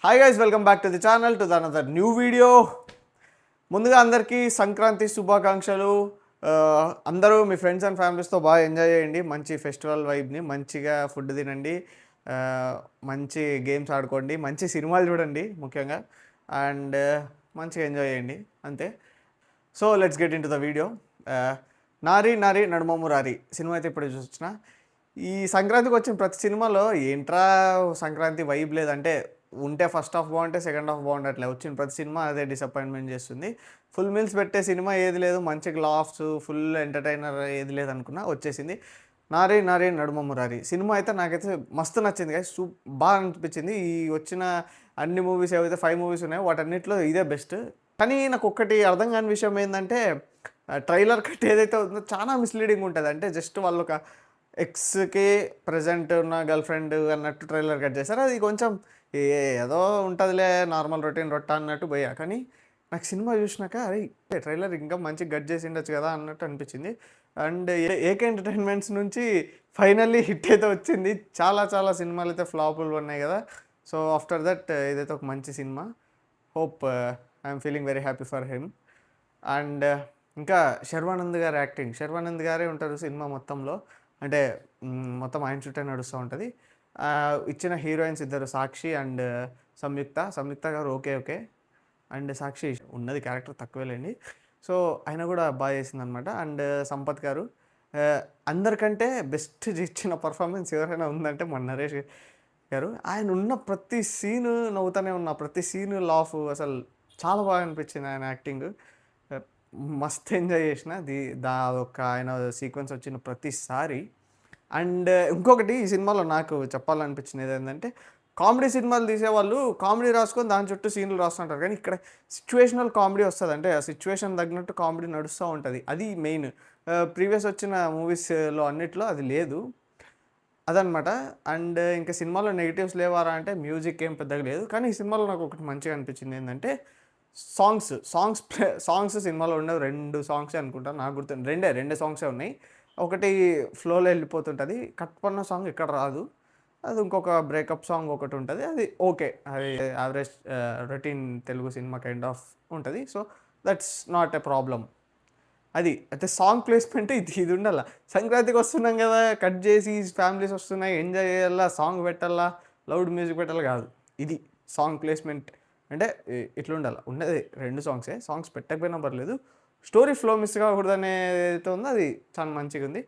Hi guys, welcome back to the channel to another new video. ముందుగా అందరికీ సంక్రాంతి శుభాకాంక్షలు. అందరూ మీ ఫ్రెండ్స్ అండ్ ఫ్యామిలీస్తో బాగా ఎంజాయ్ చేయండి. మంచి ఫెస్టివల్ వైబ్ని, మంచిగా ఫుడ్ తినండి, మంచి గేమ్స్ ఆడుకోండి, మంచి సినిమాలు చూడండి ముఖ్యంగా, అండ్ మంచిగా ఎంజాయ్ చేయండి అంతే. So let's get in to the video. నారి నారి నడుమ మురారి సినిమా అయితే ఇప్పుడు చూసిన. ఈ సంక్రాంతికి వచ్చిన ప్రతి సినిమాలో ఏంట్రా సంక్రాంతి వైబ్ లేదంటే, ఉంటే ఫస్ట్ హాఫ్ బాగుంటే సెకండ్ హాఫ్ బాగుండట్లే. వచ్చిన ప్రతి సినిమా అదే డిసప్పాయింట్మెంట్ చేస్తుంది. ఫుల్ మీల్స్ పెట్టే సినిమా ఏది లేదు, మంచిగా లాఫ్స్ ఫుల్ ఎంటర్టైనర్ ఏది లేదు అనుకున్నా వచ్చేసింది నారి నారి నడుమ మురారి సినిమా. అయితే నాకైతే మస్తు నచ్చింది గాయస్, బాగా అనిపించింది. ఈ వచ్చిన అన్ని మూవీస్ ఏవైతే 5 మూవీస్ ఉన్నాయో వాటన్నిటిలో ఇదే బెస్ట్. కానీ నాకు ఒక్కటి అర్థం కాని విషయం ఏంటంటే, ట్రైలర్ కట్ ఏదైతే ఉందో చాలా మిస్లీడింగ్ ఉంటుంది. అంటే జస్ట్ వాళ్ళు ఒక ఎక్స్కి ప్రజెంట్ ఉన్న గర్ల్ ఫ్రెండ్ అన్నట్టు ట్రైలర్ కట్ చేశారు. అది కొంచెం ఏదో ఉంటుందిలే, నార్మల్ రొటీన్ రొట్ట అన్నట్టు పోయా. కానీ నాకు సినిమా చూసినాక అరే ట్రైలర్ ఇంకా మంచిగా కట్ చేసి ఉండొచ్చు కదా అన్నట్టు అనిపించింది. అండ్ ఏకే ఎంటర్టైన్మెంట్స్ నుంచి ఫైనల్లీ హిట్ అయితే వచ్చింది. చాలా చాలా సినిమాలు అయితే ఫ్లాపులు ఉన్నాయి కదా. సో ఆఫ్టర్ దట్ ఇదైతే ఒక మంచి cinema. Hope I'm feeling very happy for him. And ఇంకా శర్వానంద్ గారి యాక్టింగ్, శర్వానంద్ గారే ఉంటారు సినిమా మొత్తంలో. అంటే మొత్తం ఆయన చుట్టే నడుస్తూ ఉంటుంది. ఇచ్చిన హీరోయిన్స్ ఇద్దరు, సాక్షి అండ్ సంయుక్త గారు ఓకే ఓకే. అండ్ సాక్షి ఉన్నది క్యారెక్టర్ తక్కువేలేండి. సో ఆయన కూడా బాగా చేసిందనమాట. అండ్ సంపత్ గారు అందరికంటే బెస్ట్ ఇచ్చిన పర్ఫార్మెన్స్ ఎవరైనా ఉందంటే మన నరేష్ గారు. ఆయన ఉన్న ప్రతి సీను నవ్వుతూనే ఉన్న, ప్రతి సీను లాఫ్, అసలు చాలా బాగా అనిపించింది ఆయన యాక్టింగ్. మస్త్ ఎంజాయ్ చేసిన ఒక ఆయన సీక్వెన్స్ వచ్చిన ప్రతిసారి. అండ్ ఇంకొకటి ఈ సినిమాలో నాకు చెప్పాలనిపించినది ఏంటంటే, కామెడీ సినిమాలు తీసేవాళ్ళు కామెడీ రాసుకొని దాని చుట్టూ సీన్లు రాస్తుంటారు. కానీ ఇక్కడ సిచ్యువేషనల్ కామెడీ వస్తుంది. అంటే ఆ సిచ్యువేషన్ తగినట్టు కామెడీ నడుస్తూ ఉంటుంది. అది మెయిన్. ప్రీవియస్ వచ్చిన మూవీస్లో అన్నిట్లో అది లేదు, అదనమాట. అండ్ ఇంకా సినిమాలో నెగిటివ్స్ లేవారా అంటే మ్యూజిక్ ఏం పెద్దగా లేదు. కానీ ఈ సినిమాలో నాకు ఒకటి మంచిగా అనిపించింది ఏంటంటే, సాంగ్స్ సినిమాలో ఉండవు. 2 సాంగ్సే అనుకుంటా, నాకు గుర్తు రెండే సాంగ్సే ఉన్నాయి. ఒకటి ఫ్లోలో వెళ్ళిపోతుంటుంది, కట్ పన్న సాంగ్ ఇక్కడ రాదు. అది ఇంకొక బ్రేకప్ సాంగ్ ఒకటి ఉంటుంది, అది ఓకే, అది average routine Telugu cinema kind of ఉంటుంది. So that's not a problem. అది అయితే సాంగ్ ప్లేస్మెంట్ ఇది ఉండాల. సంక్రాంతికి వస్తున్నాం కదా, కట్ చేసి ఫ్యామిలీస్ వస్తున్నాయి, ఎంజాయ్ చేయాలా, సాంగ్ పెట్టాలా, లౌడ్ మ్యూజిక్ పెట్టాలా కాదు. ఇది సాంగ్ ప్లేస్మెంట్ అంటే ఇట్లా ఉండాలి. ఉండేది 2 సాంగ్సే, సాంగ్స్ పెట్టకపోయినా పర్లేదు. స్టోరీ ఫ్లో మిస్ కాకూడదు ఏదైతే ఉందో అది చాలా మంచిగా ఉంది.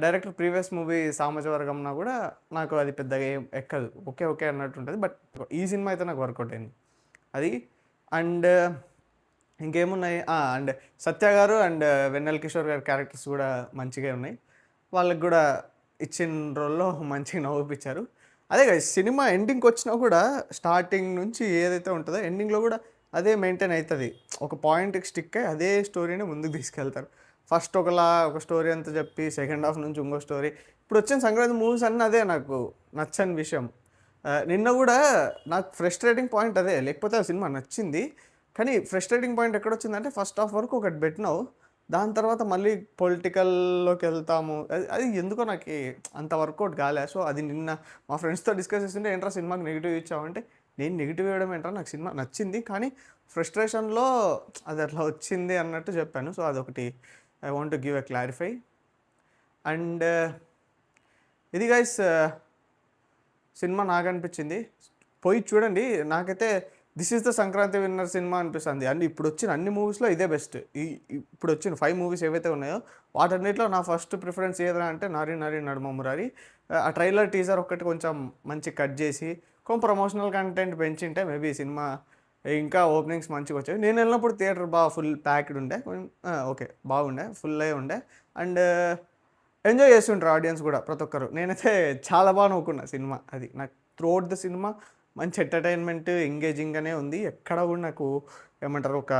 డైరెక్టర్ ప్రీవియస్ మూవీ సామజవర్గంన కూడా నాకు అది పెద్దగా ఏం ఎక్కదు, ఓకే ఓకే అన్నట్టు ఉంటుంది. బట్ ఈ సినిమా అయితే నాకు వర్కౌట్ అయింది అది. అండ్ ఇంకేమున్నాయి, అండ్ సత్య గారు అండ్ వెన్నెల కిషోర్ గారి క్యారెక్టర్స్ కూడా మంచిగా ఉన్నాయి. వాళ్ళకి కూడా ఇచ్చిన రోల్లో మంచిగా నవ్వుపించారు. అదే కదా సినిమా ఎండింగ్కి వచ్చినా కూడా స్టార్టింగ్ నుంచి ఏదైతే ఉంటుందో ఎండింగ్లో కూడా అదే మెయింటైన్ అవుతుంది. ఒక పాయింట్కి స్టిక్ అయ్యి అదే స్టోరీని ముందుకు తీసుకెళ్తారు. ఫస్ట్ ఒక స్టోరీ అంతా చెప్పి సెకండ్ హాఫ్ నుంచి ఇంకో స్టోరీ. ఇప్పుడు వచ్చిన సంక్రాంతి మూవీస్ అన్నీ అదే నాకు నచ్చని విషయం. నిన్న కూడా నాకు ఫ్రస్ట్రేటింగ్ పాయింట్ అదే, లేకపోతే ఆ సినిమా నచ్చింది. కానీ ఫ్రస్ట్రేటింగ్ పాయింట్ ఎక్కడొచ్చిందంటే, ఫస్ట్ హాఫ్ వరకు ఒకటి పెట్టినావు, దాని తర్వాత మళ్ళీ పొలిటికల్లోకి వెళ్తాము, అది ఎందుకో నాకు అంత వర్కౌట్ కాలే. సో అది నిన్న మా ఫ్రెండ్స్తో డిస్కస్ చేస్తుంటే, ఏంట్రా సినిమాకి నెగిటివ్ ఇచ్చావంటే, నేను నెగిటివ్ ఇవ్వడం ఏంట్రా, నాకు సినిమా నచ్చింది కానీ ఫ్రస్ట్రేషన్లో అది అట్లా వచ్చింది అన్నట్టు చెప్పాను. సో అదొకటి I want to give a clarify. And ఇది గైస్ సినిమా నాకు అనిపించింది, పోయి చూడండి. నాకైతే this is the Sankranti winner cinema అనిపిస్తుంది. అండ్ ఇప్పుడు వచ్చిన అన్ని మూవీస్లో ఇదే బెస్ట్. ఇప్పుడు వచ్చిన 5 మూవీస్ ఏవైతే ఉన్నాయో వాటన్నిటిలో నా ఫస్ట్ ప్రిఫరెన్స్ ఏదైనా అంటే నారి నారి నడుమ మురారి. ఆ ట్రైలర్ టీజర్ ఒక్కటి కొంచెం మంచి కట్ చేసి కొంచెం ప్రమోషనల్ కంటెంట్ పెంచింటే మేబీ సినిమా ఇంకా ఓపెనింగ్స్ మంచిగా వచ్చాయి. నేను వెళ్ళినప్పుడు థియేటర్ బాగా ఫుల్ ప్యాక్డ్ ఉండే, ఓకే బాగుండే, ఫుల్ అయి ఉండే. అండ్ ఎంజాయ్ చేస్తుంటారు ఆడియన్స్ కూడా ప్రతి ఒక్కరు. నేనైతే చాలా బాగా నవ్వుకున్నా సినిమా. అది నాకు త్రూఅవుట్ ద సినిమా మంచి ఎంటర్టైన్మెంట్, ఎంగేజింగ్గానే ఉంది. ఎక్కడ కూడా నాకు ఏమంటారు ఒక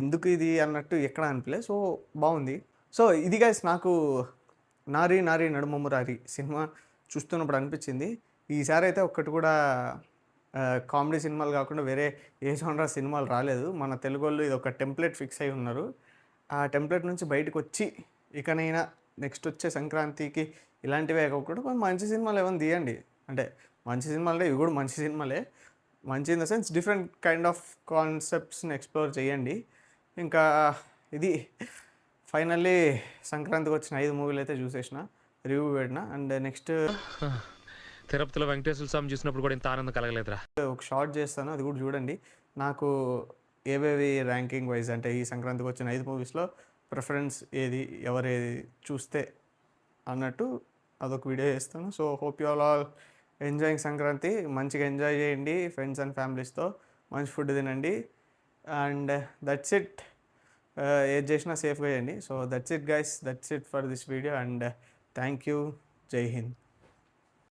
ఎందుకు ఇది అన్నట్టు ఎక్కడ అనిపించలేదు. సో బాగుంది. సో ఇది గైస్ నాకు నారి నారి నడుమ మురారి సినిమా చూస్తున్నప్పుడు అనిపించింది. ఈసారి అయితే ఒక్కటి కూడా కామెడీ సినిమాలు కాకుండా వేరే ఏ జోనర్ సినిమాలు రాలేదు. మన తెలుగు వాళ్ళు ఇది ఒక టెంప్లెట్ ఫిక్స్ అయి ఉన్నారు. ఆ టెంప్లెట్ నుంచి బయటకు వచ్చి ఇకనైనా నెక్స్ట్ వచ్చే సంక్రాంతికి ఇలాంటివే కాకుండా మంచి సినిమాలు ఏమైనా తీయండి. అంటే మంచి సినిమాలే, ఇవి కూడా మంచి సినిమాలే. మంచి in the sense different kind of కాన్సెప్ట్స్ని ఎక్స్ప్లోర్ చేయండి. ఇంకా ఇది ఫైనల్లీ సంక్రాంతికి వచ్చిన 5 మూవీలు అయితే చూసేసిన, రివ్యూ పెట్టిన. అండ్ నెక్స్ట్ తిరుపతిలో వెంకటేశ్వర స్వామి చూసినప్పుడు కూడా ఇంత ఆనందం కలగలేదురా. ఒక షార్ట్ చేస్తాను, అది కూడా చూడండి. నాకు ఏవేవి ర్యాంకింగ్ వైజ్ అంటే ఈ సంక్రాంతికి వచ్చిన 5 మూవీస్లో ప్రిఫరెన్స్ ఏది, ఎవరేది చూస్తే అన్నట్టు అదొక వీడియో చేస్తాను. So hope you all enjoying Sankranti. మంచిగా ఎంజాయ్ చేయండి ఫ్రెండ్స్ అండ్ ఫ్యామిలీస్తో, మంచి ఫుడ్ తినండి. And that's it. ఏది చేసినా సేఫ్గా చేయండి. So that's it guys, that's it for this video. And thank you. జై హింద్.